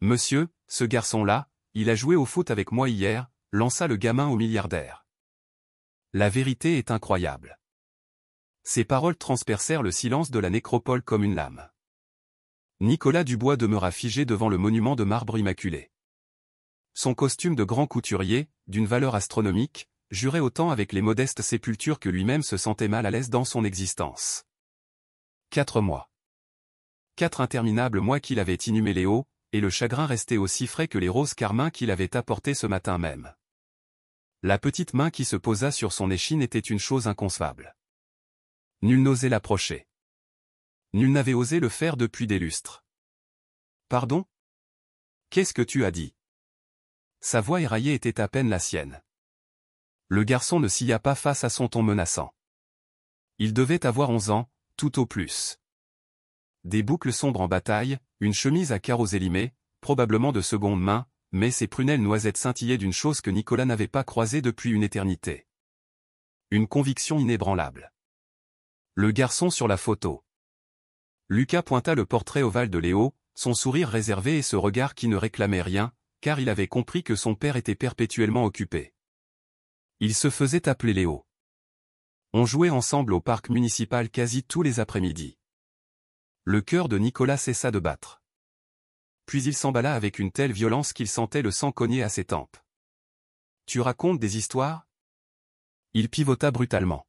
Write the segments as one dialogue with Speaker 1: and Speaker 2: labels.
Speaker 1: Monsieur, ce garçon-là, il a joué au foot avec moi hier, lança le gamin au milliardaire. La vérité est incroyable. Ces paroles transpercèrent le silence de la nécropole comme une lame. Nicolas Dubois demeura figé devant le monument de marbre immaculé. Son costume de grand couturier, d'une valeur astronomique, jurait autant avec les modestes sépultures que lui-même se sentait mal à l'aise dans son existence. 4 mois. 4 interminables mois qu'il avait inhumé Léo, et le chagrin restait aussi frais que les roses carmin qu'il avait apportées ce matin même. La petite main qui se posa sur son échine était une chose inconcevable. Nul n'osait l'approcher. Nul n'avait osé le faire depuis des lustres. « Pardon ? Qu'est-ce que tu as dit ?» Sa voix éraillée était à peine la sienne. Le garçon ne scia pas face à son ton menaçant. Il devait avoir 11 ans, tout au plus. Des boucles sombres en bataille, une chemise à carreaux élimés, probablement de seconde main, mais ses prunelles noisettes scintillaient d'une chose que Nicolas n'avait pas croisée depuis une éternité. Une conviction inébranlable. Le garçon sur la photo. Lucas pointa le portrait ovale de Léo, son sourire réservé et ce regard qui ne réclamait rien, car il avait compris que son père était perpétuellement occupé. Il se faisait appeler Léo. On jouait ensemble au parc municipal quasi tous les après-midi. Le cœur de Nicolas cessa de battre. Puis il s'emballa avec une telle violence qu'il sentait le sang cogner à ses tempes. « Tu racontes des histoires ?» Il pivota brutalement.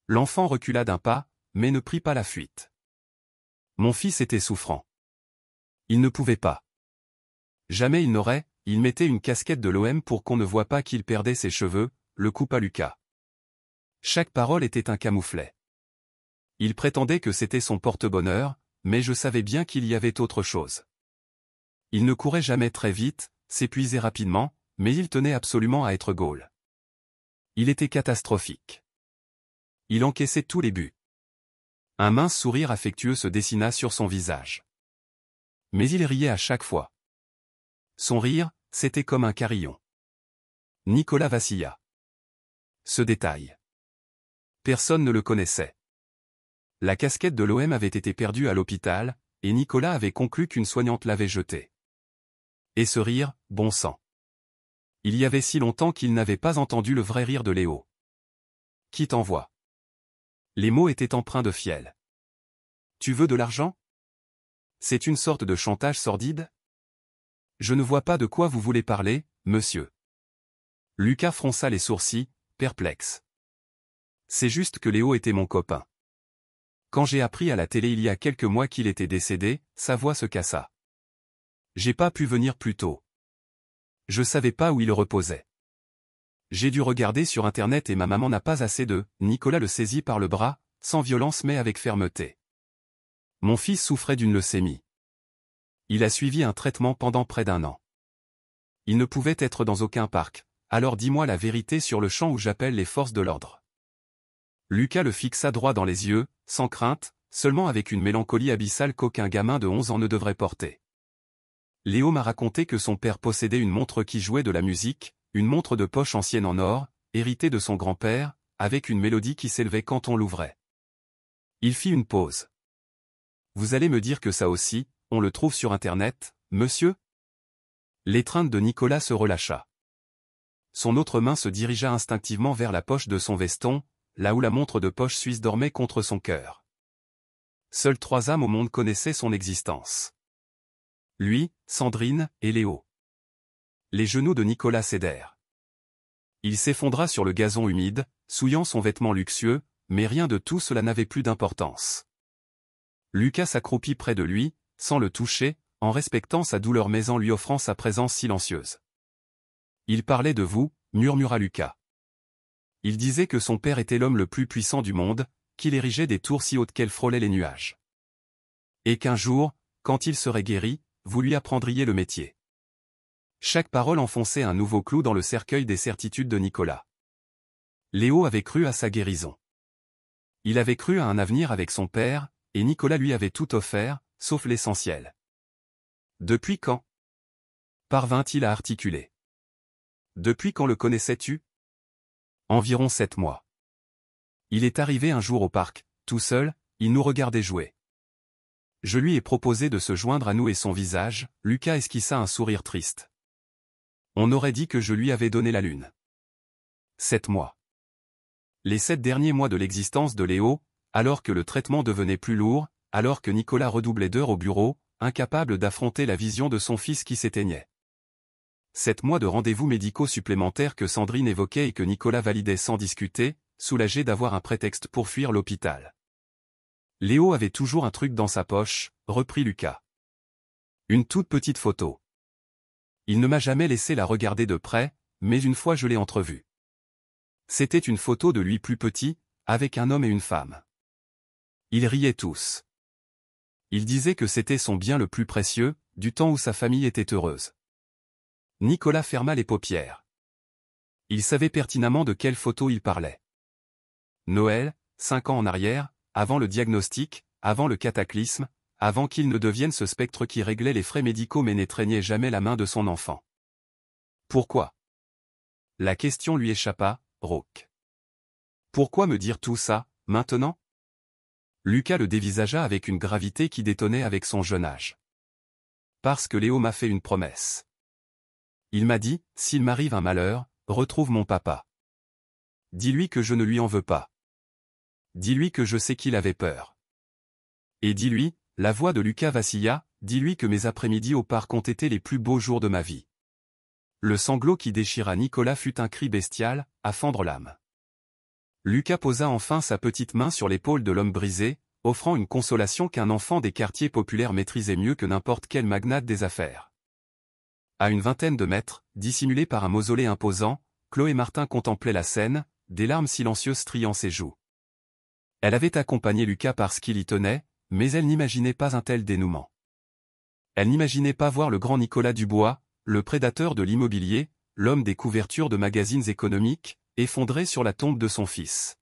Speaker 1: L'enfant recula d'un pas, mais ne prit pas la fuite. Mon fils était souffrant. Il ne pouvait pas. Jamais il n'aurait, il mettait une casquette de l'OM pour qu'on ne voie pas qu'il perdait ses cheveux, le coupa Lucas. Chaque parole était un camouflet. Il prétendait que c'était son porte-bonheur, mais je savais bien qu'il y avait autre chose. Il ne courait jamais très vite, s'épuisait rapidement, mais il tenait absolument à être goal. Il était catastrophique. Il encaissait tous les buts. Un mince sourire affectueux se dessina sur son visage. Mais il riait à chaque fois. Son rire, c'était comme un carillon. Nicolas vacilla. Ce détail. Personne ne le connaissait. La casquette de l'OM avait été perdue à l'hôpital, et Nicolas avait conclu qu'une soignante l'avait jetée. Et ce rire, bon sang. Il y avait si longtemps qu'il n'avait pas entendu le vrai rire de Léo. Qui t'envoie ? Les mots étaient empreints de fiel. Tu veux de l'argent ? C'est une sorte de chantage sordide ? Je ne vois pas de quoi vous voulez parler, monsieur. Lucas fronça les sourcils, perplexe. C'est juste que Léo était mon copain. Quand j'ai appris à la télé il y a quelques mois qu'il était décédé, sa voix se cassa. J'ai pas pu venir plus tôt. Je savais pas où il reposait. J'ai dû regarder sur internet et ma maman n'a pas assez de... Nicolas le saisit par le bras, sans violence mais avec fermeté. Mon fils souffrait d'une leucémie. Il a suivi un traitement pendant près d'1 an. Il ne pouvait être dans aucun parc, alors dis-moi la vérité sur le champ où j'appelle les forces de l'ordre. Lucas le fixa droit dans les yeux, sans crainte, seulement avec une mélancolie abyssale qu'aucun gamin de 11 ans ne devrait porter. Léo m'a raconté que son père possédait une montre qui jouait de la musique, une montre de poche ancienne en or, héritée de son grand-père, avec une mélodie qui s'élevait quand on l'ouvrait. Il fit une pause. Vous allez me dire que ça aussi, on le trouve sur internet, monsieur ? L'étreinte de Nicolas se relâcha. Son autre main se dirigea instinctivement vers la poche de son veston, là où la montre de poche suisse dormait contre son cœur. Seules 3 âmes au monde connaissaient son existence. Lui, Sandrine, et Léo. Les genoux de Nicolas cédèrent. Il s'effondra sur le gazon humide, souillant son vêtement luxueux, mais rien de tout cela n'avait plus d'importance. Lucas s'accroupit près de lui, sans le toucher, en respectant sa douleur mais en lui offrant sa présence silencieuse. Il parlait de vous, murmura Lucas. Il disait que son père était l'homme le plus puissant du monde, qu'il érigeait des tours si hautes qu'elles frôlaient les nuages. Et qu'un jour, quand il serait guéri, vous lui apprendriez le métier. Chaque parole enfonçait un nouveau clou dans le cercueil des certitudes de Nicolas. Léo avait cru à sa guérison. Il avait cru à un avenir avec son père, et Nicolas lui avait tout offert, sauf l'essentiel. Depuis quand ? Parvint-il à articuler. Depuis quand le connaissais-tu ? Environ 7 mois. Il est arrivé un jour au parc, tout seul, il nous regardait jouer. Je lui ai proposé de se joindre à nous et son visage, Lucas esquissa un sourire triste. On aurait dit que je lui avais donné la lune. 7 mois. Les 7 derniers mois de l'existence de Léo, alors que le traitement devenait plus lourd, alors que Nicolas redoublait d'heures au bureau, incapable d'affronter la vision de son fils qui s'éteignait. 7 mois de rendez-vous médicaux supplémentaires que Sandrine évoquait et que Nicolas validait sans discuter, soulagé d'avoir un prétexte pour fuir l'hôpital. Léo avait toujours un truc dans sa poche, reprit Lucas. Une toute petite photo. Il ne m'a jamais laissé la regarder de près, mais une fois je l'ai entrevue. C'était une photo de lui plus petit, avec un homme et une femme. Ils riaient tous. Il disait que c'était son bien le plus précieux, du temps où sa famille était heureuse. Nicolas ferma les paupières. Il savait pertinemment de quelle photo il parlait. Noël, 5 ans en arrière, avant le diagnostic, avant le cataclysme, avant qu'il ne devienne ce spectre qui réglait les frais médicaux mais n'étreignait jamais la main de son enfant. Pourquoi? La question lui échappa, rauque. Pourquoi me dire tout ça, maintenant? Lucas le dévisagea avec une gravité qui détonnait avec son jeune âge. Parce que Léo m'a fait une promesse. Il m'a dit, s'il m'arrive un malheur, retrouve mon papa. Dis-lui que je ne lui en veux pas. Dis-lui que je sais qu'il avait peur. Et dis-lui, la voix de Lucas vacilla, dis-lui que mes après-midi au parc ont été les plus beaux jours de ma vie. Le sanglot qui déchira Nicolas fut un cri bestial, à fendre l'âme. Lucas posa enfin sa petite main sur l'épaule de l'homme brisé, offrant une consolation qu'un enfant des quartiers populaires maîtrisait mieux que n'importe quel magnate des affaires. À une vingtaine de mètres, dissimulé par un mausolée imposant, Chloé Martin contemplait la scène, des larmes silencieuses triant ses joues. Elle avait accompagné Lucas parce qu'il y tenait, mais elle n'imaginait pas un tel dénouement. Elle n'imaginait pas voir le grand Nicolas Dubois, le prédateur de l'immobilier, l'homme des couvertures de magazines économiques, effondré sur la tombe de son fils.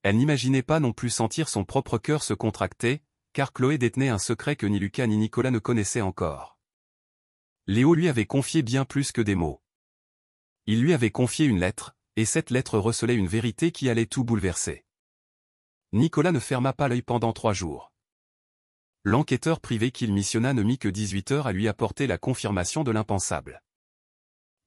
Speaker 1: Elle n'imaginait pas non plus sentir son propre cœur se contracter, car Chloé détenait un secret que ni Lucas ni Nicolas ne connaissaient encore. Léo lui avait confié bien plus que des mots. Il lui avait confié une lettre, et cette lettre recelait une vérité qui allait tout bouleverser. Nicolas ne ferma pas l'œil pendant 3 jours. L'enquêteur privé qu'il missionna ne mit que 18 heures à lui apporter la confirmation de l'impensable.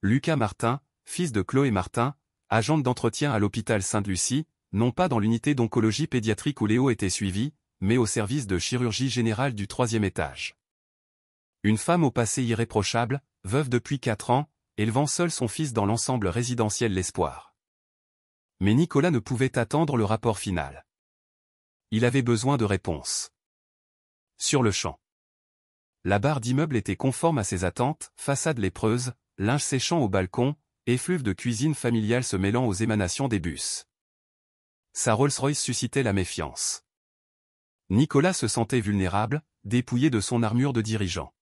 Speaker 1: Lucas Martin, fils de Chloé Martin, agente d'entretien à l'hôpital Sainte-Lucie, non pas dans l'unité d'oncologie pédiatrique où Léo était suivi, mais au service de chirurgie générale du 3e étage. Une femme au passé irréprochable, veuve depuis 4 ans, élevant seule son fils dans l'ensemble résidentiel L'Espoir. Mais Nicolas ne pouvait attendre le rapport final. Il avait besoin de réponses. Sur le champ. La barre d'immeuble était conforme à ses attentes, façade lépreuse, linge séchant au balcon, effluve de cuisine familiale se mêlant aux émanations des bus. Sa Rolls-Royce suscitait la méfiance. Nicolas se sentait vulnérable, dépouillé de son armure de dirigeant.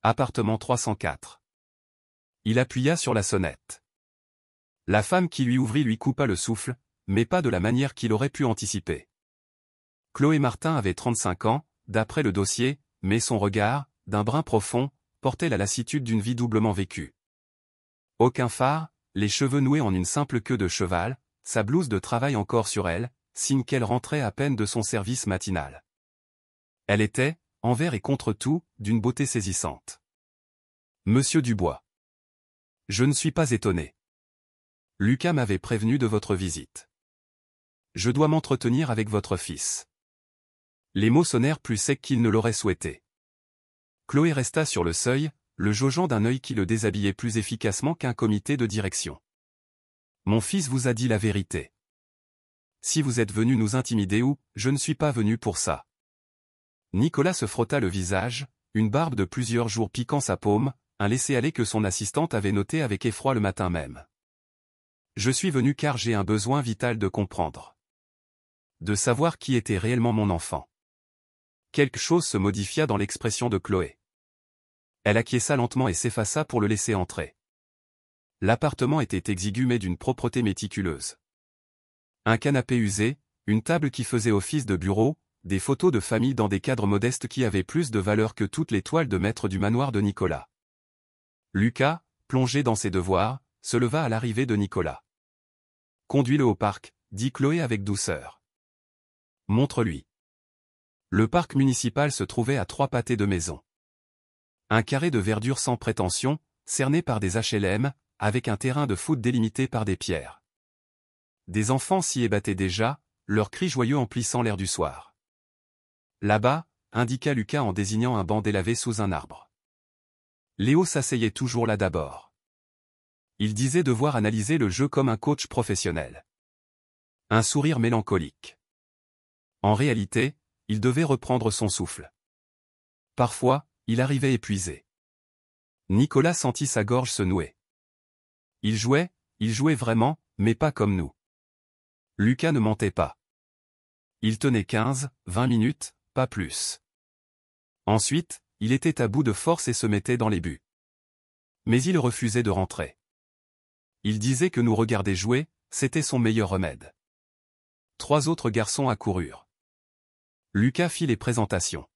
Speaker 1: Appartement 304. Il appuya sur la sonnette. La femme qui lui ouvrit lui coupa le souffle, mais pas de la manière qu'il aurait pu anticiper. Chloé Martin avait 35 ans, d'après le dossier, mais son regard, d'un brun profond, portait la lassitude d'une vie doublement vécue. Aucun phare, les cheveux noués en une simple queue de cheval, sa blouse de travail encore sur elle, signe qu'elle rentrait à peine de son service matinal. Elle était, envers et contre tout, d'une beauté saisissante. Monsieur Dubois. Je ne suis pas étonné. Lucas m'avait prévenu de votre visite. Je dois m'entretenir avec votre fils. Les mots sonnèrent plus secs qu'il ne l'aurait souhaité. Chloé resta sur le seuil, le jaugeant d'un œil qui le déshabillait plus efficacement qu'un comité de direction. Mon fils vous a dit la vérité. Si vous êtes venu nous intimider ou, je ne suis pas venu pour ça. Nicolas se frotta le visage, une barbe de plusieurs jours piquant sa paume, un laisser-aller que son assistante avait noté avec effroi le matin même. Je suis venu car j'ai un besoin vital de comprendre. De savoir qui était réellement mon enfant. Quelque chose se modifia dans l'expression de Chloé. Elle acquiesça lentement et s'effaça pour le laisser entrer. L'appartement était exigu mais d'une propreté méticuleuse. Un canapé usé, une table qui faisait office de bureau, des photos de famille dans des cadres modestes qui avaient plus de valeur que toutes les toiles de maître du manoir de Nicolas. Lucas, plongé dans ses devoirs, se leva à l'arrivée de Nicolas. « Conduis-le au parc », dit Chloé avec douceur. « Montre-lui. » Le parc municipal se trouvait à 3 pâtés de maison. Un carré de verdure sans prétention, cerné par des HLM, avec un terrain de foot délimité par des pierres. Des enfants s'y ébattaient déjà, leurs cris joyeux emplissant l'air du soir. Là-bas, indiqua Lucas en désignant un banc délavé sous un arbre. Léo s'asseyait toujours là d'abord. Il disait devoir analyser le jeu comme un coach professionnel. Un sourire mélancolique. En réalité, il devait reprendre son souffle. Parfois, il arrivait épuisé. Nicolas sentit sa gorge se nouer. Il jouait vraiment, mais pas comme nous. Lucas ne mentait pas. Il tenait 15, 20 minutes, pas plus. Ensuite, il était à bout de force et se mettait dans les buts. Mais il refusait de rentrer. Il disait que nous regarder jouer, c'était son meilleur remède. 3 autres garçons accoururent. Lucas fit les présentations.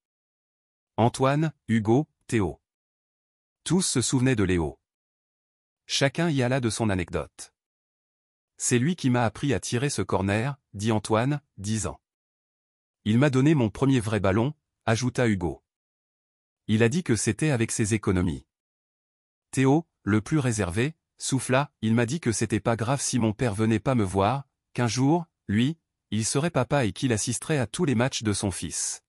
Speaker 1: Antoine, Hugo, Théo. Tous se souvenaient de Léo. Chacun y alla de son anecdote. C'est lui qui m'a appris à tirer ce corner, dit Antoine, 10 ans. Il m'a donné mon premier vrai ballon, ajouta Hugo. Il a dit que c'était avec ses économies. Théo, le plus réservé, souffla, il m'a dit que c'était pas grave si mon père venait pas me voir, qu'un jour, lui, il serait papa et qu'il assisterait à tous les matchs de son fils.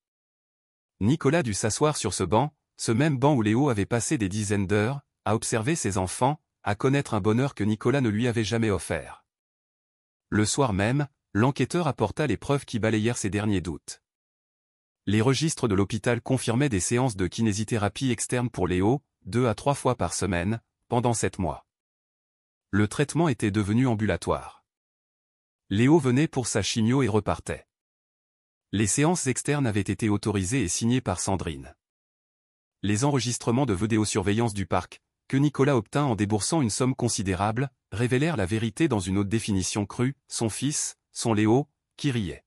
Speaker 1: Nicolas dut s'asseoir sur ce banc, ce même banc où Léo avait passé des dizaines d'heures, à observer ses enfants, à connaître un bonheur que Nicolas ne lui avait jamais offert. Le soir même, l'enquêteur apporta les preuves qui balayèrent ses derniers doutes. Les registres de l'hôpital confirmaient des séances de kinésithérapie externe pour Léo, 2 à 3 fois par semaine, pendant 7 mois. Le traitement était devenu ambulatoire. Léo venait pour sa chimio et repartait. Les séances externes avaient été autorisées et signées par Sandrine. Les enregistrements de vidéosurveillance du parc, que Nicolas obtint en déboursant une somme considérable, révélèrent la vérité dans une haute définition crue, son fils, son Léo, qui riait.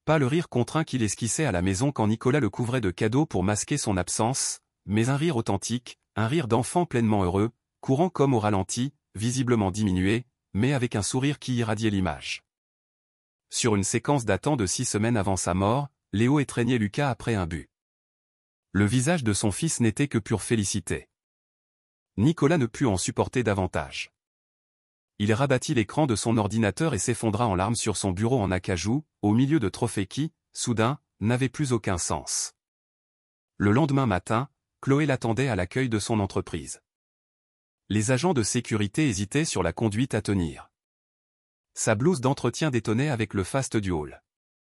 Speaker 1: Pas le rire contraint qu'il esquissait à la maison quand Nicolas le couvrait de cadeaux pour masquer son absence, mais un rire authentique, un rire d'enfant pleinement heureux, courant comme au ralenti, visiblement diminué, mais avec un sourire qui irradiait l'image. Sur une séquence datant de 6 semaines avant sa mort, Léo étreignait Lucas après un but. Le visage de son fils n'était que pure félicité. Nicolas ne put en supporter davantage. Il rabattit l'écran de son ordinateur et s'effondra en larmes sur son bureau en acajou, au milieu de trophées qui, soudain, n'avaient plus aucun sens. Le lendemain matin, Chloé l'attendait à l'accueil de son entreprise. Les agents de sécurité hésitaient sur la conduite à tenir. Sa blouse d'entretien détonnait avec le faste du hall.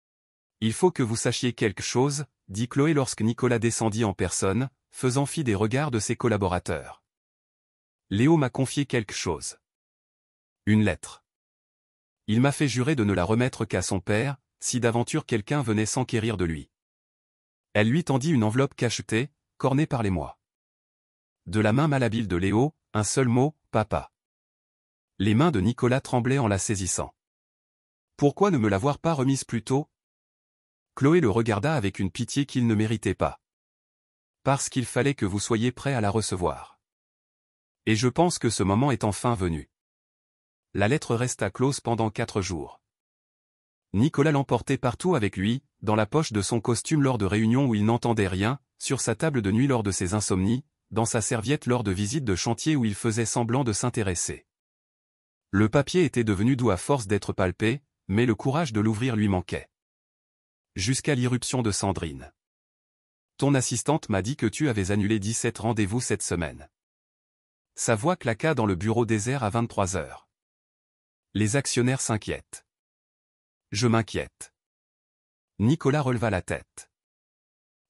Speaker 1: « Il faut que vous sachiez quelque chose », dit Chloé lorsque Nicolas descendit en personne, faisant fi des regards de ses collaborateurs. « Léo m'a confié quelque chose. Une lettre. Il m'a fait jurer de ne la remettre qu'à son père, si d'aventure quelqu'un venait s'enquérir de lui. » Elle lui tendit une enveloppe cachetée, cornée par l'émoi. De la main malhabile de Léo, un seul mot, papa. Les mains de Nicolas tremblaient en la saisissant. « Pourquoi ne me l'avoir pas remise plus tôt ?» Chloé le regarda avec une pitié qu'il ne méritait pas. « Parce qu'il fallait que vous soyez prêt à la recevoir. Et je pense que ce moment est enfin venu. » La lettre resta close pendant 4 jours. Nicolas l'emportait partout avec lui, dans la poche de son costume lors de réunions où il n'entendait rien, sur sa table de nuit lors de ses insomnies, dans sa serviette lors de visites de chantier où il faisait semblant de s'intéresser. Le papier était devenu doux à force d'être palpé, mais le courage de l'ouvrir lui manquait. Jusqu'à l'irruption de Sandrine. « Ton assistante m'a dit que tu avais annulé 17 rendez-vous cette semaine. » Sa voix claqua dans le bureau désert à 23 heures. Les actionnaires s'inquiètent. Je m'inquiète. Nicolas releva la tête.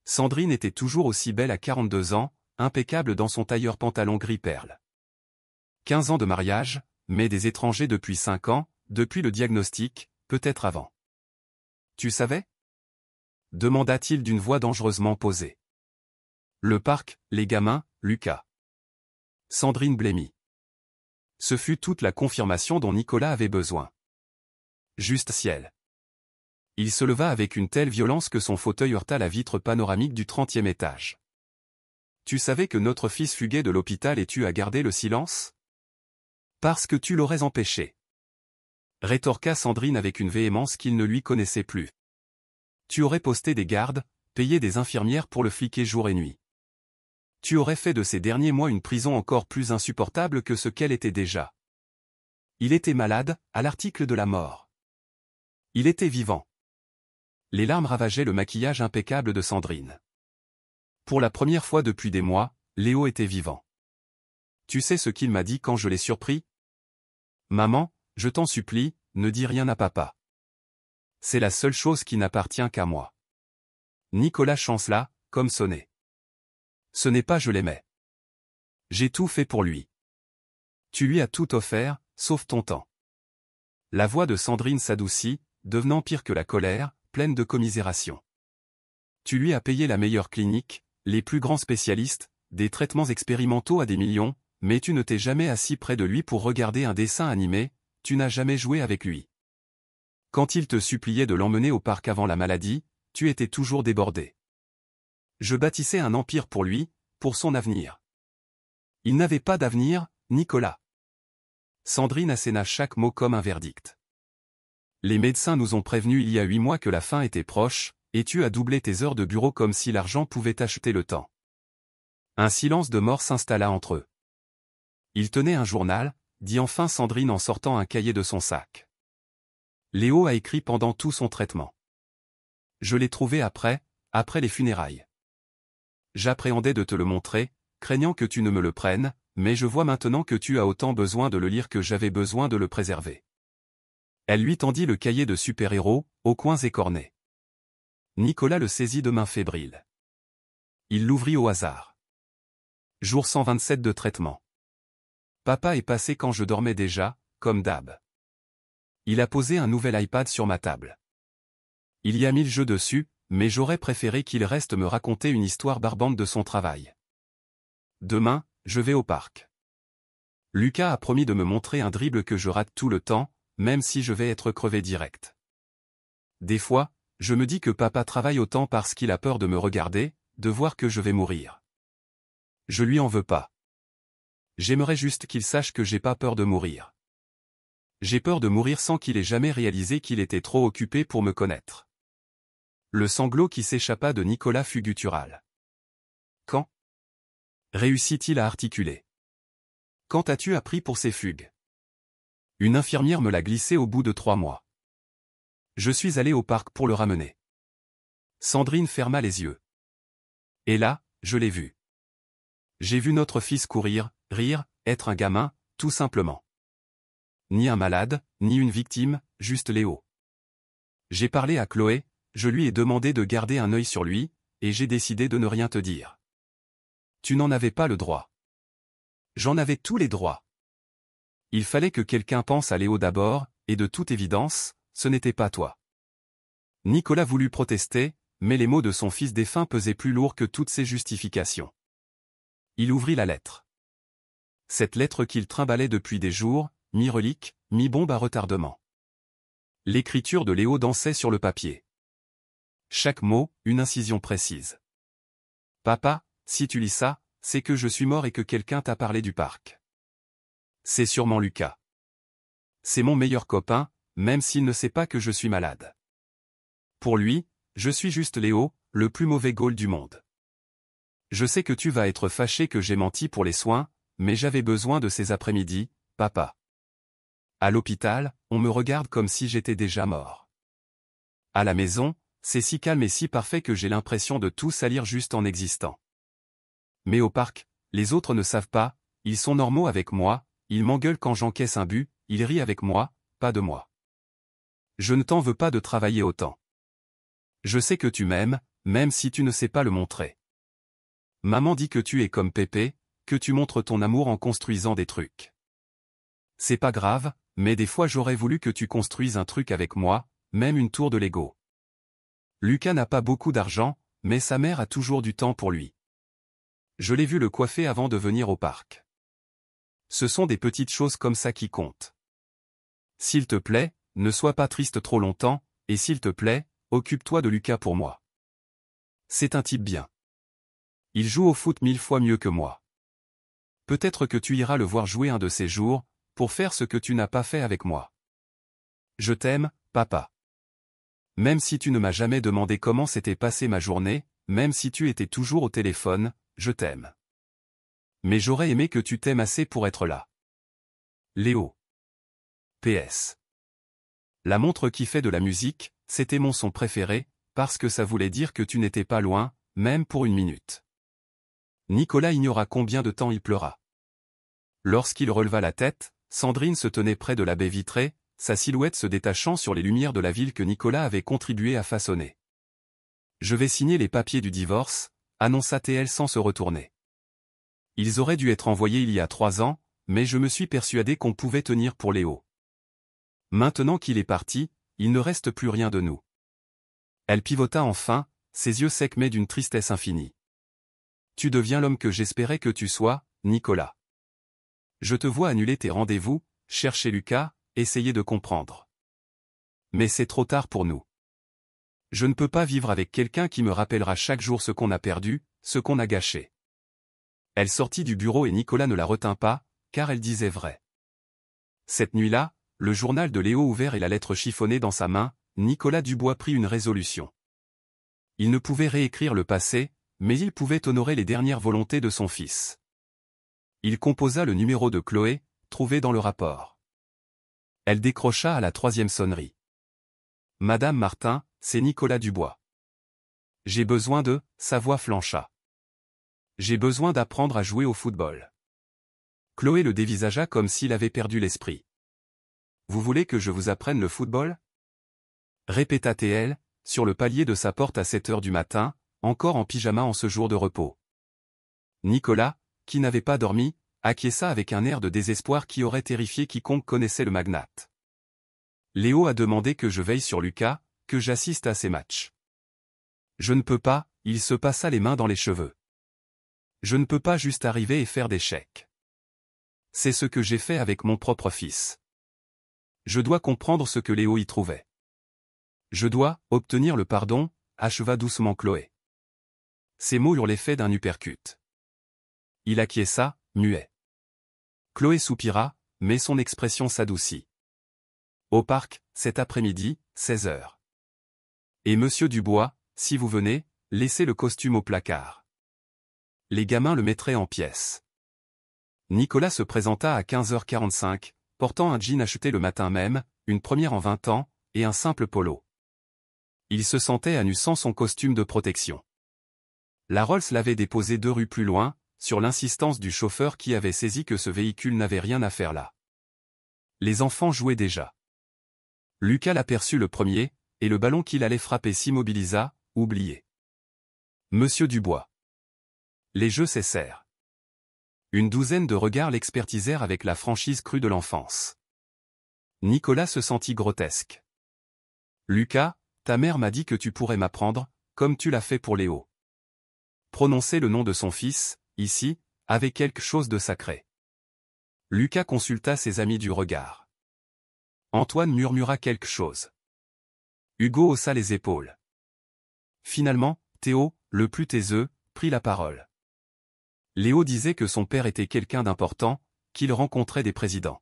Speaker 1: Sandrine était toujours aussi belle à 42 ans, impeccable dans son tailleur pantalon gris perle. 15 ans de mariage, mais des étrangers depuis 5 ans, depuis le diagnostic, peut-être avant. Tu savais ? Demanda-t-il d'une voix dangereusement posée. Le parc, les gamins, Lucas. Sandrine blêmit. Ce fut toute la confirmation dont Nicolas avait besoin. Juste ciel. Il se leva avec une telle violence que son fauteuil heurta la vitre panoramique du 30e étage. Tu savais que notre fils fuguait de l'hôpital et tu as gardé le silence ? Parce que tu l'aurais empêché. Rétorqua Sandrine avec une véhémence qu'il ne lui connaissait plus. Tu aurais posté des gardes, payé des infirmières pour le fliquer jour et nuit. Tu aurais fait de ces derniers mois une prison encore plus insupportable que ce qu'elle était déjà. Il était malade, à l'article de la mort. Il était vivant. Les larmes ravageaient le maquillage impeccable de Sandrine. Pour la première fois depuis des mois, Léo était vivant. Tu sais ce qu'il m'a dit quand je l'ai surpris? Maman, je t'en supplie, ne dis rien à papa. C'est la seule chose qui n'appartient qu'à moi. Nicolas chancela, comme sonné. Ce n'est pas je l'aimais. J'ai tout fait pour lui. Tu lui as tout offert, sauf ton temps. La voix de Sandrine s'adoucit, devenant pire que la colère, pleine de commisération. Tu lui as payé la meilleure clinique, les plus grands spécialistes, des traitements expérimentaux à des millions, mais tu ne t'es jamais assis près de lui pour regarder un dessin animé, tu n'as jamais joué avec lui. Quand il te suppliait de l'emmener au parc avant la maladie, tu étais toujours débordé. Je bâtissais un empire pour lui, pour son avenir. Il n'avait pas d'avenir, Nicolas. Sandrine asséna chaque mot comme un verdict. Les médecins nous ont prévenus il y a 8 mois que la fin était proche, et tu as doublé tes heures de bureau comme si l'argent pouvait acheter le temps. Un silence de mort s'installa entre eux. Il tenait un journal, dit enfin Sandrine en sortant un cahier de son sac. Léo a écrit pendant tout son traitement. Je l'ai trouvé après les funérailles. J'appréhendais de te le montrer, craignant que tu ne me le prennes, mais je vois maintenant que tu as autant besoin de le lire que j'avais besoin de le préserver. Elle lui tendit le cahier de super-héros, aux coins écornés. Nicolas le saisit de main fébrile. Il l'ouvrit au hasard. Jour 127 de traitement. Papa est passé quand je dormais déjà, comme d'hab. Il a posé un nouvel iPad sur ma table. Il y a 1000 jeux dessus, mais j'aurais préféré qu'il reste me raconter une histoire barbante de son travail. Demain, je vais au parc. Lucas a promis de me montrer un dribble que je rate tout le temps, même si je vais être crevé direct. Des fois, je me dis que papa travaille autant parce qu'il a peur de me regarder, de voir que je vais mourir. Je lui en veux pas. J'aimerais juste qu'il sache que j'ai pas peur de mourir. J'ai peur de mourir sans qu'il ait jamais réalisé qu'il était trop occupé pour me connaître. Le sanglot qui s'échappa de Nicolas fut guttural. Quand réussit-il à articuler? Quand as-tu appris pour ces fugues? Une infirmière me l'a glissé au bout de 3 mois. Je suis allé au parc pour le ramener. Sandrine ferma les yeux. Et là, je l'ai vu. J'ai vu notre fils courir, rire, être un gamin, tout simplement. Ni un malade, ni une victime, juste Léo. J'ai parlé à Chloé, je lui ai demandé de garder un œil sur lui, et j'ai décidé de ne rien te dire. Tu n'en avais pas le droit. J'en avais tous les droits. Il fallait que quelqu'un pense à Léo d'abord, et de toute évidence, ce n'était pas toi. Nicolas voulut protester, mais les mots de son fils défunt pesaient plus lourd que toutes ses justifications. Il ouvrit la lettre. Cette lettre qu'il trimballait depuis des jours, mi-relique, mi-bombe à retardement. L'écriture de Léo dansait sur le papier. Chaque mot, une incision précise. Papa, si tu lis ça, c'est que je suis mort et que quelqu'un t'a parlé du parc. C'est sûrement Lucas. C'est mon meilleur copain, même s'il ne sait pas que je suis malade. Pour lui, je suis juste Léo, le plus mauvais goal du monde. Je sais que tu vas être fâché que j'ai menti pour les soins, mais j'avais besoin de ces après-midi, papa. À l'hôpital, on me regarde comme si j'étais déjà mort. À la maison, c'est si calme et si parfait que j'ai l'impression de tout salir juste en existant. Mais au parc, les autres ne savent pas, ils sont normaux avec moi, ils m'engueulent quand j'encaisse un but, ils rient avec moi, pas de moi. Je ne t'en veux pas de travailler autant. Je sais que tu m'aimes, même si tu ne sais pas le montrer. Maman dit que tu es comme Pépé, que tu montres ton amour en construisant des trucs. C'est pas grave, mais des fois j'aurais voulu que tu construises un truc avec moi, même une tour de Lego. Lucas n'a pas beaucoup d'argent, mais sa mère a toujours du temps pour lui. Je l'ai vu le coiffer avant de venir au parc. Ce sont des petites choses comme ça qui comptent. S'il te plaît, ne sois pas triste trop longtemps, et s'il te plaît, occupe-toi de Lucas pour moi. C'est un type bien. Il joue au foot 1000 fois mieux que moi. Peut-être que tu iras le voir jouer un de ces jours, pour faire ce que tu n'as pas fait avec moi. Je t'aime, papa. Même si tu ne m'as jamais demandé comment s'était passée ma journée, même si tu étais toujours au téléphone, je t'aime. Mais j'aurais aimé que tu t'aimes assez pour être là. Léo. PS. La montre qui fait de la musique, c'était mon son préféré, parce que ça voulait dire que tu n'étais pas loin, même pour une minute. Nicolas ignora combien de temps il pleura. Lorsqu'il releva la tête, Sandrine se tenait près de la baie vitrée, sa silhouette se détachant sur les lumières de la ville que Nicolas avait contribué à façonner. « Je vais signer les papiers du divorce », annonça-t-elle sans se retourner. Ils auraient dû être envoyés il y a 3 ans, mais je me suis persuadé qu'on pouvait tenir pour Léo. Maintenant qu'il est parti, il ne reste plus rien de nous. Elle pivota enfin, ses yeux secs mais d'une tristesse infinie. Tu deviens l'homme que j'espérais que tu sois, Nicolas. Je te vois annuler tes rendez-vous, chercher Lucas, essayer de comprendre. Mais c'est trop tard pour nous. Je ne peux pas vivre avec quelqu'un qui me rappellera chaque jour ce qu'on a perdu, ce qu'on a gâché. Elle sortit du bureau et Nicolas ne la retint pas, car elle disait vrai. Cette nuit-là, le journal de Léo ouvert et la lettre chiffonnée dans sa main, Nicolas Dubois prit une résolution. Il ne pouvait réécrire le passé, mais il pouvait honorer les dernières volontés de son fils. Il composa le numéro de Chloé, trouvé dans le rapport. Elle décrocha à la 3e sonnerie. « Madame Martin, c'est Nicolas Dubois. J'ai besoin de... » Sa voix flancha. « J'ai besoin d'apprendre à jouer au football. » Chloé le dévisagea comme s'il avait perdu l'esprit. « Vous voulez que je vous apprenne le football ?» répéta-t-elle, sur le palier de sa porte à 7 heures du matin, encore en pyjama en ce jour de repos. Nicolas, qui n'avait pas dormi, acquiesça avec un air de désespoir qui aurait terrifié quiconque connaissait le magnate. Léo a demandé que je veille sur Lucas, que j'assiste à ses matchs. Je ne peux pas, il se passa les mains dans les cheveux. Je ne peux pas juste arriver et faire des chèques. C'est ce que j'ai fait avec mon propre fils. Je dois comprendre ce que Léo y trouvait. Je dois obtenir le pardon, acheva doucement Chloé. Ces mots eurent l'effet d'un uppercut. Il acquiesça, muet. Chloé soupira, mais son expression s'adoucit. Au parc, cet après-midi, 16 heures. Et monsieur Dubois, si vous venez, laissez le costume au placard. Les gamins le mettraient en pièces. Nicolas se présenta à 15h45, portant un jean acheté le matin même, une première en 20 ans, et un simple polo. Il se sentait à nu sans son costume de protection. La Rolls l'avait déposé 2 rues plus loin, sur l'insistance du chauffeur qui avait saisi que ce véhicule n'avait rien à faire là. Les enfants jouaient déjà. Lucas l'aperçut le premier, et le ballon qu'il allait frapper s'immobilisa, oublié. Monsieur Dubois. Les jeux cessèrent. Une douzaine de regards l'expertisèrent avec la franchise crue de l'enfance. Nicolas se sentit grotesque. Lucas, ta mère m'a dit que tu pourrais m'apprendre, comme tu l'as fait pour Léo. Prononcer le nom de son fils, ici, avait quelque chose de sacré. Lucas consulta ses amis du regard. Antoine murmura quelque chose. Hugo haussa les épaules. Finalement, Théo, le plus taiseux, prit la parole. Léo disait que son père était quelqu'un d'important, qu'il rencontrait des présidents.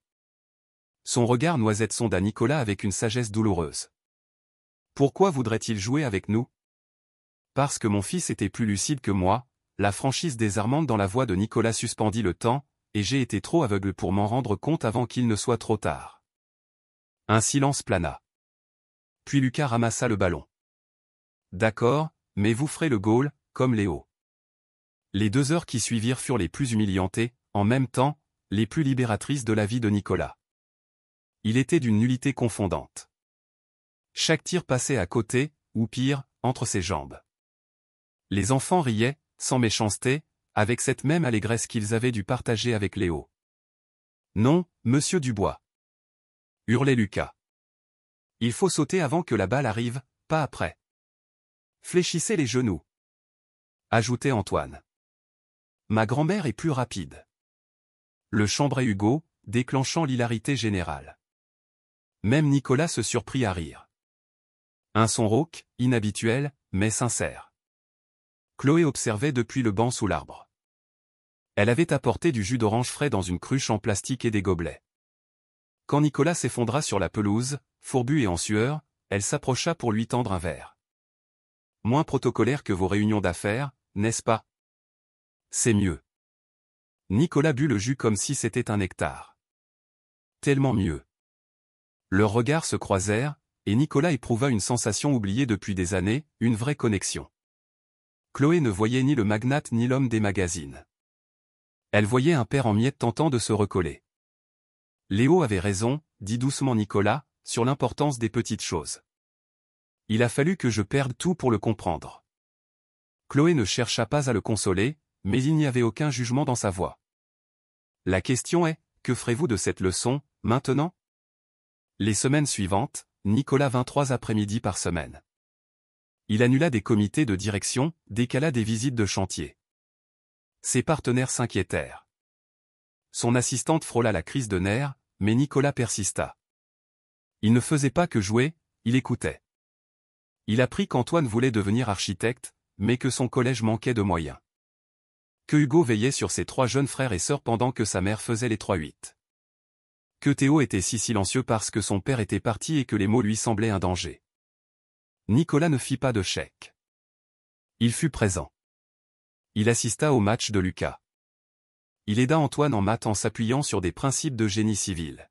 Speaker 1: Son regard noisette sonda Nicolas avec une sagesse douloureuse. Pourquoi voudrait-il jouer avec nous? Parce que mon fils était plus lucide que moi, la franchise désarmante dans la voix de Nicolas suspendit le temps, et j'ai été trop aveugle pour m'en rendre compte avant qu'il ne soit trop tard. Un silence plana. Puis Lucas ramassa le ballon. D'accord, mais vous ferez le goal, comme Léo. Les 2 heures qui suivirent furent les plus humiliantes et, en même temps, les plus libératrices de la vie de Nicolas. Il était d'une nullité confondante. Chaque tir passait à côté, ou pire, entre ses jambes. Les enfants riaient, sans méchanceté, avec cette même allégresse qu'ils avaient dû partager avec Léo. Non, monsieur Dubois. Hurlait Lucas. Il faut sauter avant que la balle arrive, pas après. Fléchissez les genoux. Ajoutait Antoine. Ma grand-mère est plus rapide. Le chambrait Hugo, déclenchant l'hilarité générale. Même Nicolas se surprit à rire. Un son rauque, inhabituel, mais sincère. Chloé observait depuis le banc sous l'arbre. Elle avait apporté du jus d'orange frais dans une cruche en plastique et des gobelets. Quand Nicolas s'effondra sur la pelouse, fourbu et en sueur, elle s'approcha pour lui tendre un verre. Moins protocolaire que vos réunions d'affaires, n'est-ce pas? C'est mieux. Nicolas but le jus comme si c'était un nectar. Tellement mieux. Leurs regards se croisèrent, et Nicolas éprouva une sensation oubliée depuis des années, une vraie connexion. Chloé ne voyait ni le magnate ni l'homme des magazines. Elle voyait un père en miettes tentant de se recoller. Léo avait raison, dit doucement Nicolas, sur l'importance des petites choses. Il a fallu que je perde tout pour le comprendre. Chloé ne chercha pas à le consoler, mais il n'y avait aucun jugement dans sa voix. La question est, que ferez-vous de cette leçon, maintenant? Les semaines suivantes, Nicolas vint 3 après-midi par semaine. Il annula des comités de direction, décala des visites de chantier. Ses partenaires s'inquiétèrent. Son assistante frôla la crise de nerfs, mais Nicolas persista. Il ne faisait pas que jouer, il écoutait. Il apprit qu'Antoine voulait devenir architecte, mais que son collège manquait de moyens. Que Hugo veillait sur ses 3 jeunes frères et sœurs pendant que sa mère faisait les 3-8. Que Théo était si silencieux parce que son père était parti et que les mots lui semblaient un danger. Nicolas ne fit pas de chèque. Il fut présent. Il assista au match de Lucas. Il aida Antoine en maths en s'appuyant sur des principes de génie civil.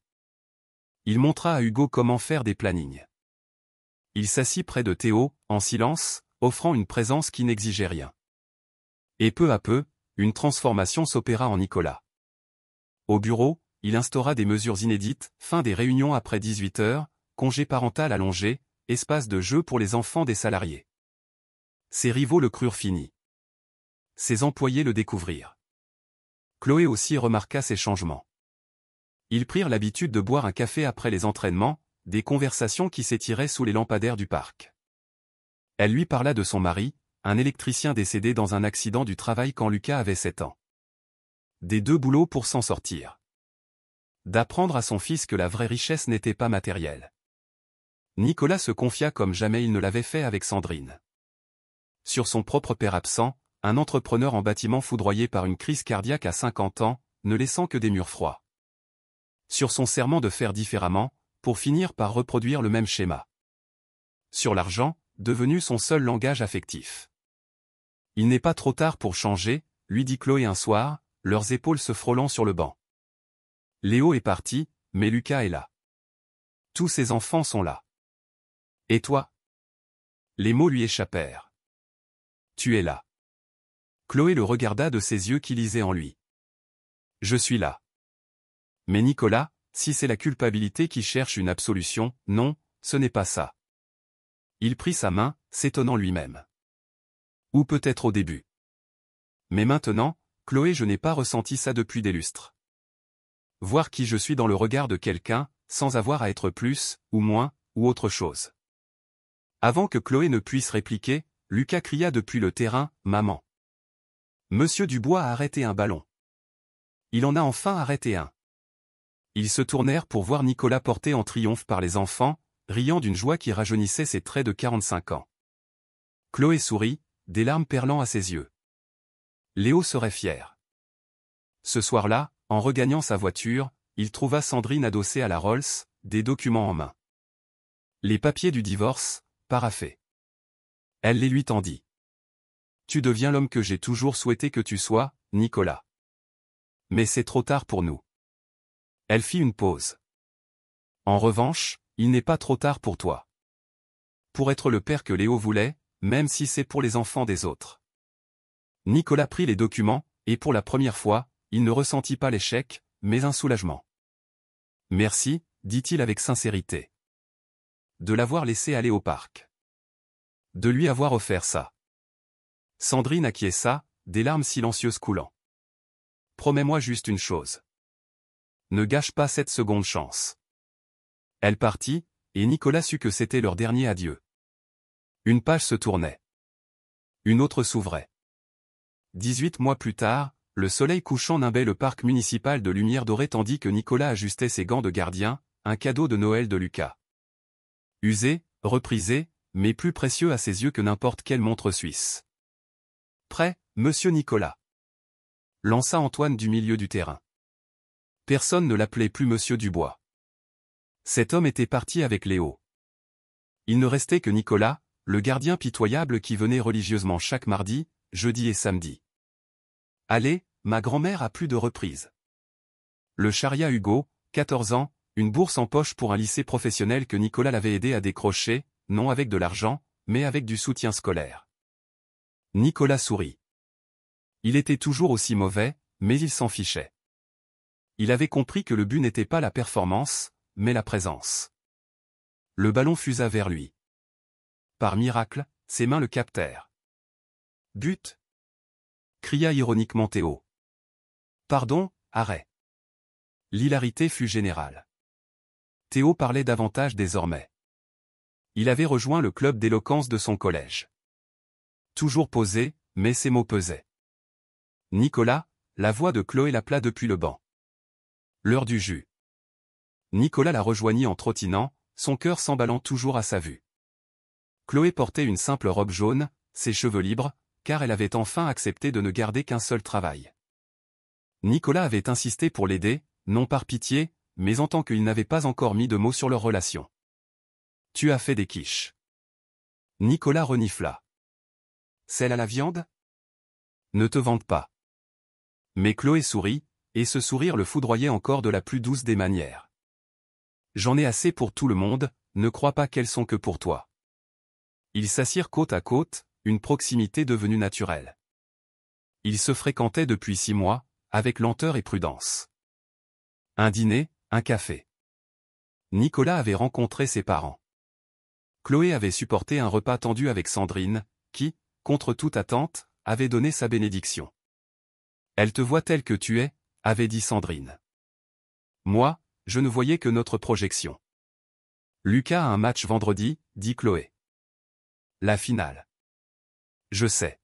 Speaker 1: Il montra à Hugo comment faire des plannings. Il s'assit près de Théo, en silence, offrant une présence qui n'exigeait rien. Et peu à peu, une transformation s'opéra en Nicolas. Au bureau, il instaura des mesures inédites, fin des réunions après 18 heures, congé parental allongé, espace de jeu pour les enfants des salariés. Ses rivaux le crurent fini. Ses employés le découvrirent. Chloé aussi remarqua ces changements. Ils prirent l'habitude de boire un café après les entraînements, des conversations qui s'étiraient sous les lampadaires du parc. Elle lui parla de son mari, un électricien décédé dans un accident du travail quand Lucas avait 7 ans. Des 2 boulots pour s'en sortir. D'apprendre à son fils que la vraie richesse n'était pas matérielle. Nicolas se confia comme jamais il ne l'avait fait avec Sandrine. Sur son propre père absent, un entrepreneur en bâtiment foudroyé par une crise cardiaque à 50 ans, ne laissant que des murs froids. Sur son serment de faire différemment, pour finir par reproduire le même schéma. Sur l'argent, devenu son seul langage affectif. Il n'est pas trop tard pour changer, lui dit Chloé un soir, leurs épaules se frôlant sur le banc. Léo est parti, mais Lucas est là. Tous ses enfants sont là. Et toi? Les mots lui échappèrent. Tu es là. Chloé le regarda de ses yeux qui lisaient en lui. Je suis là. Mais Nicolas, si c'est la culpabilité qui cherche une absolution, non, ce n'est pas ça. Il prit sa main, s'étonnant lui-même. Ou peut-être au début. Mais maintenant, Chloé, je n'ai pas ressenti ça depuis des lustres. Voir qui je suis dans le regard de quelqu'un, sans avoir à être plus, ou moins, ou autre chose. Avant que Chloé ne puisse répliquer, Lucas cria depuis le terrain, « Maman !» Monsieur Dubois a arrêté un ballon. Il en a enfin arrêté un. Ils se tournèrent pour voir Nicolas porté en triomphe par les enfants, riant d'une joie qui rajeunissait ses traits de 45 ans. Chloé sourit, des larmes perlant à ses yeux. Léo serait fier. Ce soir-là, en regagnant sa voiture, il trouva Sandrine adossée à la Rolls, des documents en main. Les papiers du divorce, paraphés. Elle les lui tendit. Tu deviens l'homme que j'ai toujours souhaité que tu sois, Nicolas. Mais c'est trop tard pour nous. Elle fit une pause. En revanche, il n'est pas trop tard pour toi. Pour être le père que Léo voulait, même si c'est pour les enfants des autres. Nicolas prit les documents, et pour la première fois, il ne ressentit pas l'échec, mais un soulagement. Merci, dit-il avec sincérité. De l'avoir laissé aller au parc. De lui avoir offert ça. Sandrine acquiesça, des larmes silencieuses coulant. Promets-moi juste une chose. Ne gâche pas cette seconde chance. Elle partit, et Nicolas sut que c'était leur dernier adieu. Une page se tournait. Une autre s'ouvrait. 18 mois plus tard, le soleil couchant nimbait le parc municipal de lumière dorée tandis que Nicolas ajustait ses gants de gardien, un cadeau de Noël de Lucas. Usé, reprisé, mais plus précieux à ses yeux que n'importe quelle montre suisse. Prêt, monsieur Nicolas. Lança Antoine du milieu du terrain. Personne ne l'appelait plus monsieur Dubois. Cet homme était parti avec Léo. Il ne restait que Nicolas, le gardien pitoyable qui venait religieusement chaque mardi, jeudi et samedi. Allez, ma grand-mère a plus de reprises. Le charia Hugo, 14 ans, une bourse en poche pour un lycée professionnel que Nicolas l'avait aidé à décrocher, non avec de l'argent, mais avec du soutien scolaire. Nicolas sourit. Il était toujours aussi mauvais, mais il s'en fichait. Il avait compris que le but n'était pas la performance, mais la présence. Le ballon fusa vers lui. Par miracle, ses mains le captèrent. But! Cria ironiquement Théo. Pardon, arrêt. L'hilarité fut générale. Théo parlait davantage désormais. Il avait rejoint le club d'éloquence de son collège. Toujours posé, mais ses mots pesaient. Nicolas, la voix de Chloé l'appela depuis le banc. L'heure du jus. Nicolas la rejoignit en trottinant, son cœur s'emballant toujours à sa vue. Chloé portait une simple robe jaune, ses cheveux libres, car elle avait enfin accepté de ne garder qu'un seul travail. Nicolas avait insisté pour l'aider, non par pitié, mais en tant qu'il n'avait pas encore mis de mots sur leur relation. « Tu as fait des quiches. » Nicolas renifla. « Celle à la viande ? Ne te vante pas. » Mais Chloé sourit, et ce sourire le foudroyait encore de la plus douce des manières. « J'en ai assez pour tout le monde, ne crois pas qu'elles sont que pour toi. » Ils s'assirent côte à côte, une proximité devenue naturelle. Ils se fréquentaient depuis 6 mois, avec lenteur et prudence. Un dîner, un café. Nicolas avait rencontré ses parents. Chloé avait supporté un repas tendu avec Sandrine, qui, contre toute attente, avait donné sa bénédiction. « Elle te voit telle que tu es », avait dit Sandrine. Moi, je ne voyais que notre projection. Lucas a un match vendredi, dit Chloé. La finale. Je sais.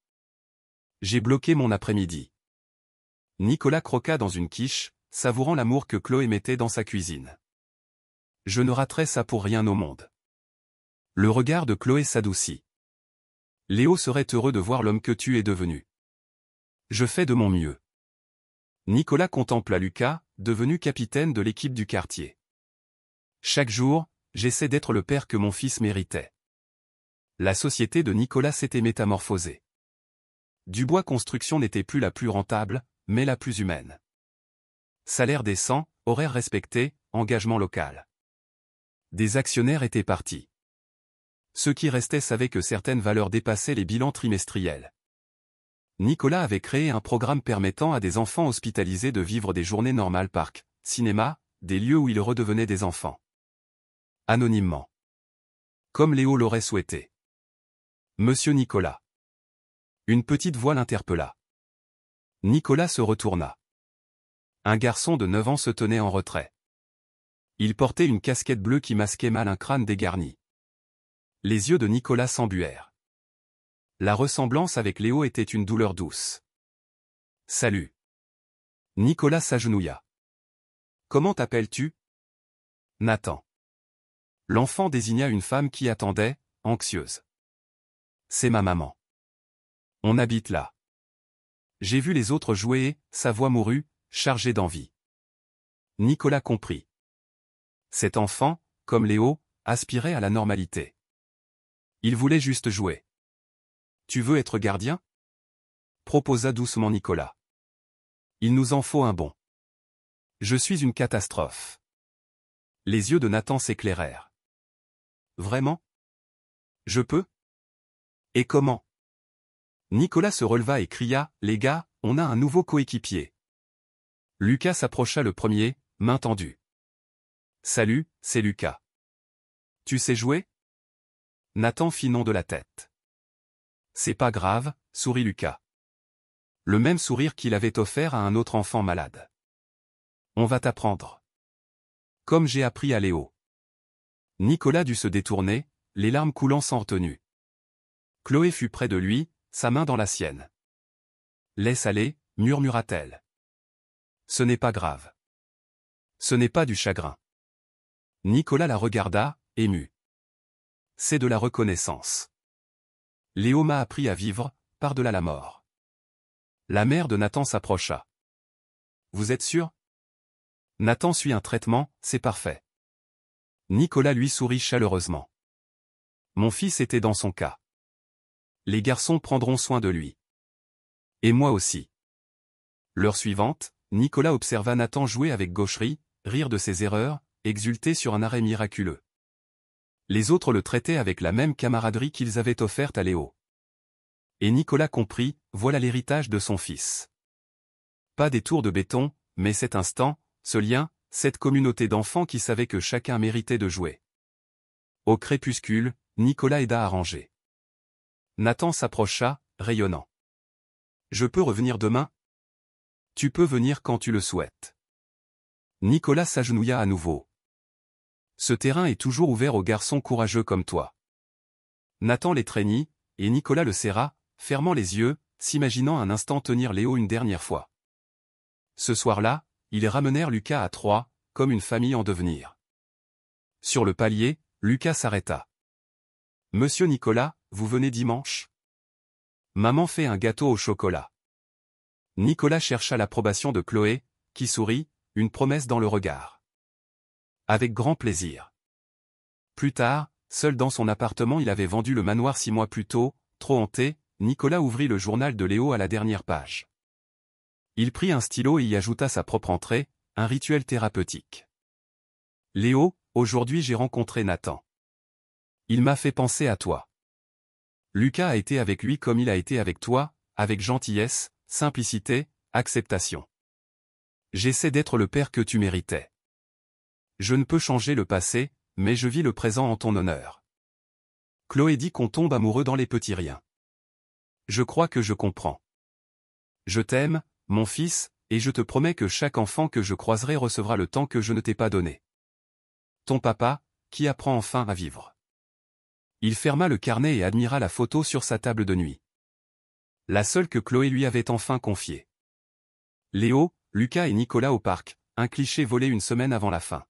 Speaker 1: J'ai bloqué mon après-midi. Nicolas croqua dans une quiche, savourant l'amour que Chloé mettait dans sa cuisine. Je ne raterai ça pour rien au monde. Le regard de Chloé s'adoucit. Léo serait heureux de voir l'homme que tu es devenu. Je fais de mon mieux. Nicolas contempla Lucas, devenu capitaine de l'équipe du quartier. Chaque jour, j'essaie d'être le père que mon fils méritait. La société de Nicolas s'était métamorphosée. Dubois Construction n'était plus la plus rentable, mais la plus humaine. Salaire décent, horaire respecté, engagement local. Des actionnaires étaient partis. Ceux qui restaient savaient que certaines valeurs dépassaient les bilans trimestriels. Nicolas avait créé un programme permettant à des enfants hospitalisés de vivre des journées normales parc, cinéma, des lieux où ils redevenaient des enfants. Anonymement. Comme Léo l'aurait souhaité. Monsieur Nicolas. Une petite voix l'interpella. Nicolas se retourna. Un garçon de 9 ans se tenait en retrait. Il portait une casquette bleue qui masquait mal un crâne dégarni. Les yeux de Nicolas s'embuèrent. La ressemblance avec Léo était une douleur douce. Salut. Nicolas s'agenouilla. Comment t'appelles-tu ? Nathan. L'enfant désigna une femme qui attendait, anxieuse. C'est ma maman. On habite là. J'ai vu les autres jouer et, sa voix mourut, chargée d'envie. Nicolas comprit. Cet enfant, comme Léo, aspirait à la normalité. Il voulait juste jouer. Tu veux être gardien ? Proposa doucement Nicolas. Il nous en faut un bon. Je suis une catastrophe. Les yeux de Nathan s'éclairèrent. Vraiment ? Je peux ? Et comment ? Nicolas se releva et cria, « Les gars, on a un nouveau coéquipier. » Lucas s'approcha le premier, main tendue. « Salut, c'est Lucas. Tu sais jouer ? » Nathan fit non de la tête. « C'est pas grave, » sourit Lucas. Le même sourire qu'il avait offert à un autre enfant malade. « On va t'apprendre. Comme j'ai appris à Léo. » Nicolas dut se détourner, les larmes coulant sans retenue. Chloé fut près de lui, sa main dans la sienne. « Laisse aller, » murmura-t-elle. « Ce n'est pas grave. Ce n'est pas du chagrin. » Nicolas la regarda, ému. « C'est de la reconnaissance. Léo m'a appris à vivre, par-delà la mort. » La mère de Nathan s'approcha. « Vous êtes sûr ? » Nathan suit un traitement, c'est parfait. Nicolas lui sourit chaleureusement. Mon fils était dans son cas. Les garçons prendront soin de lui. Et moi aussi. L'heure suivante, Nicolas observa Nathan jouer avec gaucherie, rire de ses erreurs, exulter sur un arrêt miraculeux. Les autres le traitaient avec la même camaraderie qu'ils avaient offerte à Léo. Et Nicolas comprit, voilà l'héritage de son fils. Pas des tours de béton, mais cet instant, ce lien, cette communauté d'enfants qui savaient que chacun méritait de jouer. Au crépuscule, Nicolas aida à ranger. Nathan s'approcha, rayonnant. « Je peux revenir demain ? » « Tu peux venir quand tu le souhaites. » Nicolas s'agenouilla à nouveau. « Ce terrain est toujours ouvert aux garçons courageux comme toi. » Nathan l'étreignit, et Nicolas le serra, fermant les yeux, s'imaginant un instant tenir Léo une dernière fois. Ce soir-là, ils ramenèrent Lucas à Troyes, comme une famille en devenir. Sur le palier, Lucas s'arrêta. « Monsieur Nicolas, vous venez dimanche ? Maman fait un gâteau au chocolat. » Nicolas chercha l'approbation de Chloé, qui sourit, une promesse dans le regard. Avec grand plaisir. Plus tard, seul dans son appartement, il avait vendu le manoir 6 mois plus tôt, trop hanté, Nicolas ouvrit le journal de Léo à la dernière page. Il prit un stylo et y ajouta sa propre entrée, un rituel thérapeutique. Léo, aujourd'hui j'ai rencontré Nathan. Il m'a fait penser à toi. Lucas a été avec lui comme il a été avec toi, avec gentillesse, simplicité, acceptation. J'essaie d'être le père que tu méritais. Je ne peux changer le passé, mais je vis le présent en ton honneur. Chloé dit qu'on tombe amoureux dans les petits riens. Je crois que je comprends. Je t'aime, mon fils, et je te promets que chaque enfant que je croiserai recevra le temps que je ne t'ai pas donné. Ton papa, qui apprend enfin à vivre. Il ferma le carnet et admira la photo sur sa table de nuit. La seule que Chloé lui avait enfin confiée. Léo, Lucas et Nicolas au parc, un cliché volé une semaine avant la fin.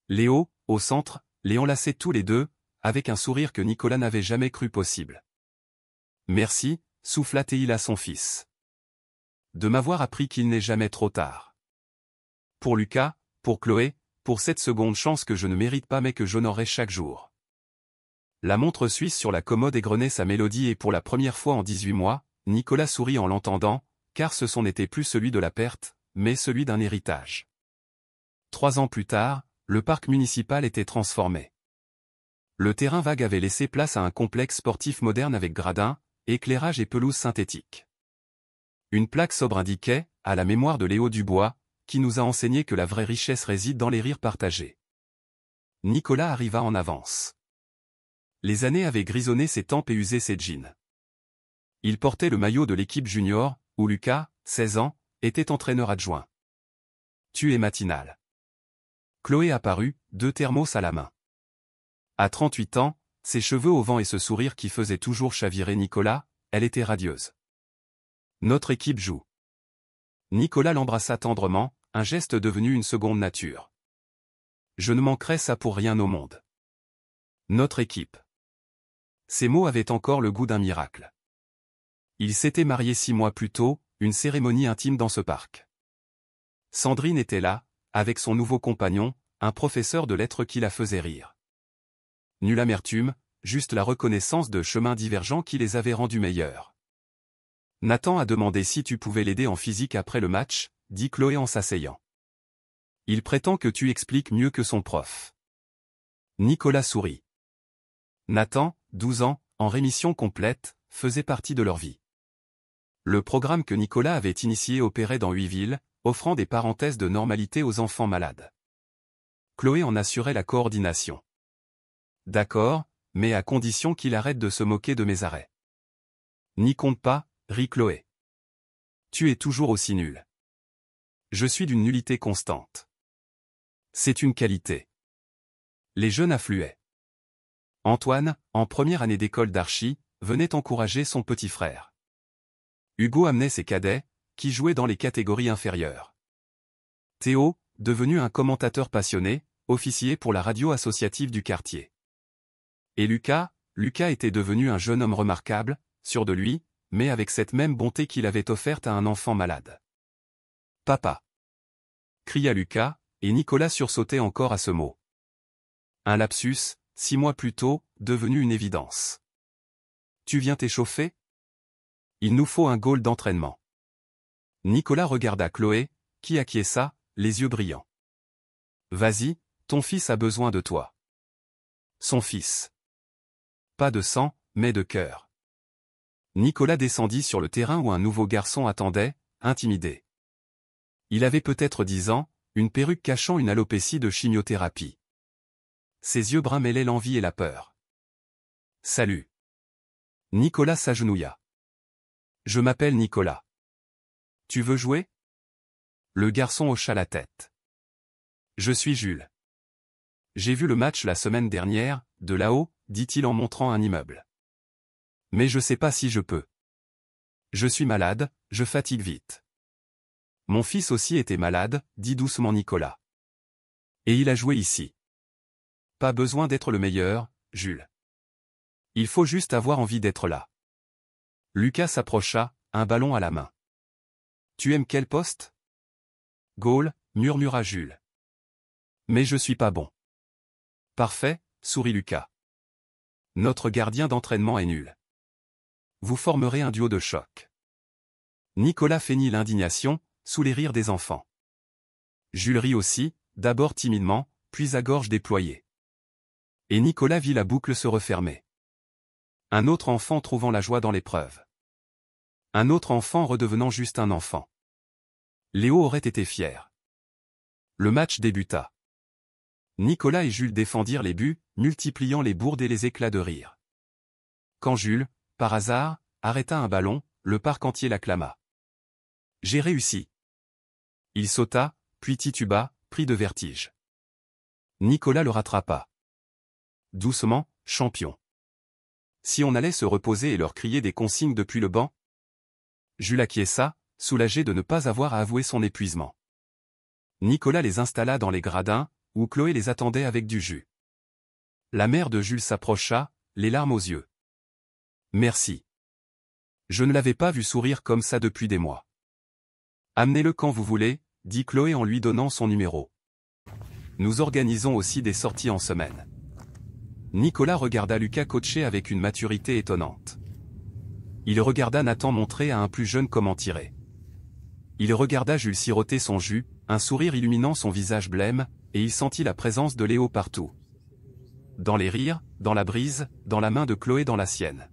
Speaker 1: Léo, au centre, les enlaçait tous les deux, avec un sourire que Nicolas n'avait jamais cru possible. Merci, souffla-t-il à son fils. De m'avoir appris qu'il n'est jamais trop tard. Pour Lucas, pour Chloé, pour cette seconde chance que je ne mérite pas mais que j'honorerai chaque jour. La montre suisse sur la commode égrenait sa mélodie et pour la première fois en 18 mois, Nicolas sourit en l'entendant, car ce son n'était plus celui de la perte, mais celui d'un héritage. 3 ans plus tard, le parc municipal était transformé. Le terrain vague avait laissé place à un complexe sportif moderne avec gradins, éclairage et pelouse synthétique. Une plaque sobre indiquait, à la mémoire de Léo Dubois, qui nous a enseigné que la vraie richesse réside dans les rires partagés. Nicolas arriva en avance. Les années avaient grisonné ses tempes et usé ses jeans. Il portait le maillot de l'équipe junior, où Lucas, 16 ans, était entraîneur adjoint. Tu es matinal. Chloé apparut, 2 thermos à la main. À 38 ans, ses cheveux au vent et ce sourire qui faisait toujours chavirer Nicolas, elle était radieuse. Notre équipe joue. Nicolas l'embrassa tendrement, un geste devenu une seconde nature. Je ne manquerai ça pour rien au monde. Notre équipe. Ces mots avaient encore le goût d'un miracle. Ils s'étaient mariés 6 mois plus tôt, une cérémonie intime dans ce parc. Sandrine était là, avec son nouveau compagnon, un professeur de lettres qui la faisait rire. Nulle amertume, juste la reconnaissance de chemins divergents qui les avaient rendus meilleurs. Nathan a demandé si tu pouvais l'aider en physique après le match, dit Chloé en s'asseyant. Il prétend que tu expliques mieux que son prof. Nicolas sourit. Nathan, 12 ans, en rémission complète, faisait partie de leur vie. Le programme que Nicolas avait initié opérait dans 8 villes, offrant des parenthèses de normalité aux enfants malades. Chloé en assurait la coordination. D'accord, mais à condition qu'il arrête de se moquer de mes arrêts. N'y compte pas, rit Chloé. Tu es toujours aussi nul. Je suis d'une nullité constante. C'est une qualité. Les jeunes affluaient. Antoine, en première année d'école d'archi, venait encourager son petit frère. Hugo amenait ses cadets, qui jouaient dans les catégories inférieures. Théo, devenu un commentateur passionné, officier pour la radio associative du quartier. Et Lucas était devenu un jeune homme remarquable, sûr de lui, mais avec cette même bonté qu'il avait offerte à un enfant malade. « Papa !» cria Lucas, et Nicolas sursautait encore à ce mot. Un lapsus, 6 mois plus tôt, devenu une évidence. Tu viens t'échauffer? Il nous faut un goal d'entraînement. Nicolas regarda Chloé, qui acquiesça, les yeux brillants. Vas-y, ton fils a besoin de toi. Son fils. Pas de sang, mais de cœur. Nicolas descendit sur le terrain où un nouveau garçon attendait, intimidé. Il avait peut-être 10 ans, une perruque cachant une alopécie de chimiothérapie. Ses yeux bruns mêlaient l'envie et la peur. Salut. Nicolas s'agenouilla. Je m'appelle Nicolas. Tu veux jouer? Le garçon hocha la tête. Je suis Jules. J'ai vu le match la semaine dernière, de là-haut, dit-il en montrant un immeuble. Mais je sais pas si je peux. Je suis malade, je fatigue vite. Mon fils aussi était malade, dit doucement Nicolas. Et il a joué ici. Pas besoin d'être le meilleur, Jules. Il faut juste avoir envie d'être là. Lucas s'approcha, un ballon à la main. Tu aimes quel poste? Goal, murmura Jules. Mais je suis pas bon. Parfait, sourit Lucas. Notre gardien d'entraînement est nul. Vous formerez un duo de choc. Nicolas feignit l'indignation, sous les rires des enfants. Jules rit aussi, d'abord timidement, puis à gorge déployée. Et Nicolas vit la boucle se refermer. Un autre enfant trouvant la joie dans l'épreuve. Un autre enfant redevenant juste un enfant. Léo aurait été fier. Le match débuta. Nicolas et Jules défendirent les buts, multipliant les bourdes et les éclats de rire. Quand Jules, par hasard, arrêta un ballon, le parc entier l'acclama. J'ai réussi. Il sauta, puis tituba, pris de vertige. Nicolas le rattrapa. Doucement, champion. Si on allait se reposer et leur crier des consignes depuis le banc? Jules acquiesça, soulagé de ne pas avoir à avouer son épuisement. Nicolas les installa dans les gradins, où Chloé les attendait avec du jus. La mère de Jules s'approcha, les larmes aux yeux. Merci. Je ne l'avais pas vu sourire comme ça depuis des mois. Amenez-le quand vous voulez, dit Chloé en lui donnant son numéro. Nous organisons aussi des sorties en semaine. Nicolas regarda Lucas coacher avec une maturité étonnante. Il regarda Nathan montrer à un plus jeune comment tirer. Il regarda Jules siroter son jus, un sourire illuminant son visage blême, et il sentit la présence de Léo partout. Dans les rires, dans la brise, dans la main de Chloé dans la sienne.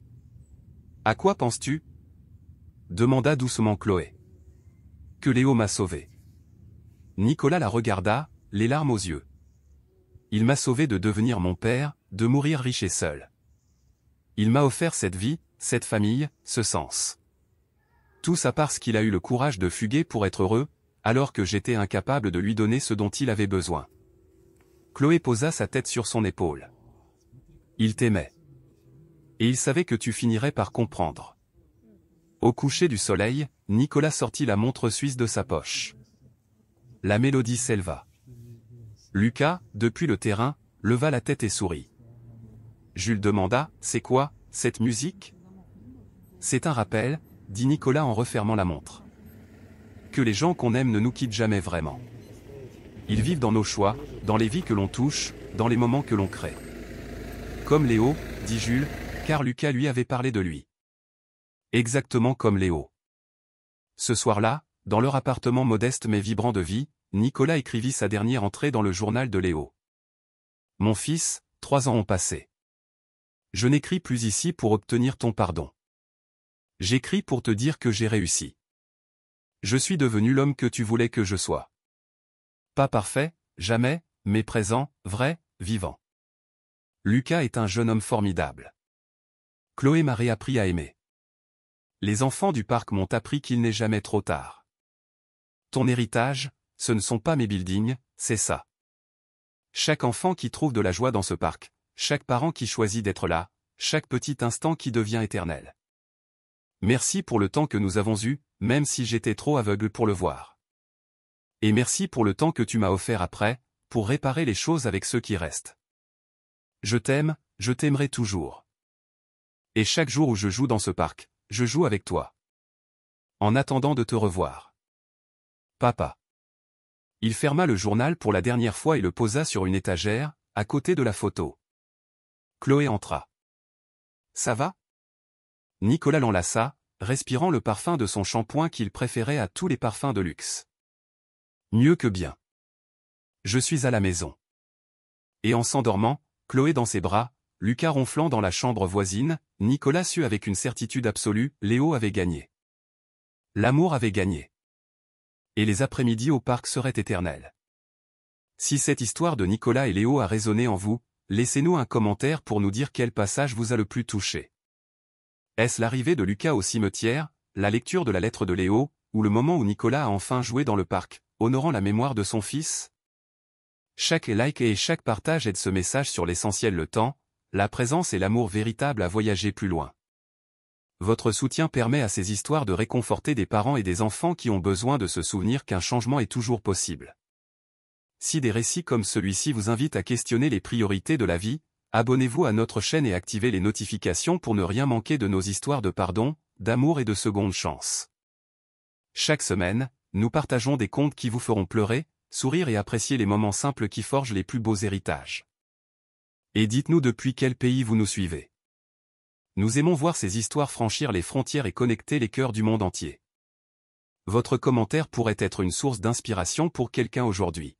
Speaker 1: À quoi penses-tu? Demanda doucement Chloé. Que Léo m'a sauvé. Nicolas la regarda, les larmes aux yeux. Il m'a sauvé de devenir mon père, de mourir riche et seul. Il m'a offert cette vie, cette famille, ce sens. Tout ça parce qu'il a eu le courage de fuguer pour être heureux, alors que j'étais incapable de lui donner ce dont il avait besoin. Chloé posa sa tête sur son épaule. Il t'aimait. Et il savait que tu finirais par comprendre. Au coucher du soleil, Nicolas sortit la montre suisse de sa poche. La mélodie s'éleva. Lucas, depuis le terrain, leva la tête et sourit. Jules demanda, c'est quoi, cette musique? C'est un rappel, dit Nicolas en refermant la montre. Que les gens qu'on aime ne nous quittent jamais vraiment. Ils vivent dans nos choix, dans les vies que l'on touche, dans les moments que l'on crée. Comme Léo, dit Jules, car Lucas lui avait parlé de lui. Exactement comme Léo. Ce soir-là, dans leur appartement modeste mais vibrant de vie, Nicolas écrivit sa dernière entrée dans le journal de Léo. Mon fils, 3 ans ont passé. Je n'écris plus ici pour obtenir ton pardon. J'écris pour te dire que j'ai réussi. Je suis devenu l'homme que tu voulais que je sois. Pas parfait, jamais, mais présent, vrai, vivant. Lucas est un jeune homme formidable. Chloé m'a réappris à aimer. Les enfants du parc m'ont appris qu'il n'est jamais trop tard. Ton héritage, ce ne sont pas mes buildings, c'est ça. Chaque enfant qui trouve de la joie dans ce parc, chaque parent qui choisit d'être là, chaque petit instant qui devient éternel. Merci pour le temps que nous avons eu, même si j'étais trop aveugle pour le voir. Et merci pour le temps que tu m'as offert après, pour réparer les choses avec ceux qui restent. Je t'aime, je t'aimerai toujours. Et chaque jour où je joue dans ce parc, je joue avec toi. En attendant de te revoir. Papa. Il ferma le journal pour la dernière fois et le posa sur une étagère, à côté de la photo. Chloé entra. Ça va? Nicolas l'enlaça, respirant le parfum de son shampoing qu'il préférait à tous les parfums de luxe. Mieux que bien. Je suis à la maison. Et en s'endormant, Chloé dans ses bras, Lucas ronflant dans la chambre voisine, Nicolas sut avec une certitude absolue, Léo avait gagné. L'amour avait gagné. Et les après-midi au parc seraient éternels. Si cette histoire de Nicolas et Léo a résonné en vous, laissez-nous un commentaire pour nous dire quel passage vous a le plus touché. Est-ce l'arrivée de Lucas au cimetière, la lecture de la lettre de Léo, ou le moment où Nicolas a enfin joué dans le parc, honorant la mémoire de son fils? Chaque like et chaque partage aide ce message sur l'essentiel, le temps, la présence et l'amour véritable à voyager plus loin. Votre soutien permet à ces histoires de réconforter des parents et des enfants qui ont besoin de se souvenir qu'un changement est toujours possible. Si des récits comme celui-ci vous invitent à questionner les priorités de la vie, abonnez-vous à notre chaîne et activez les notifications pour ne rien manquer de nos histoires de pardon, d'amour et de seconde chance. Chaque semaine, nous partageons des contes qui vous feront pleurer, sourire et apprécier les moments simples qui forgent les plus beaux héritages. Et dites-nous depuis quel pays vous nous suivez. Nous aimons voir ces histoires franchir les frontières et connecter les cœurs du monde entier. Votre commentaire pourrait être une source d'inspiration pour quelqu'un aujourd'hui.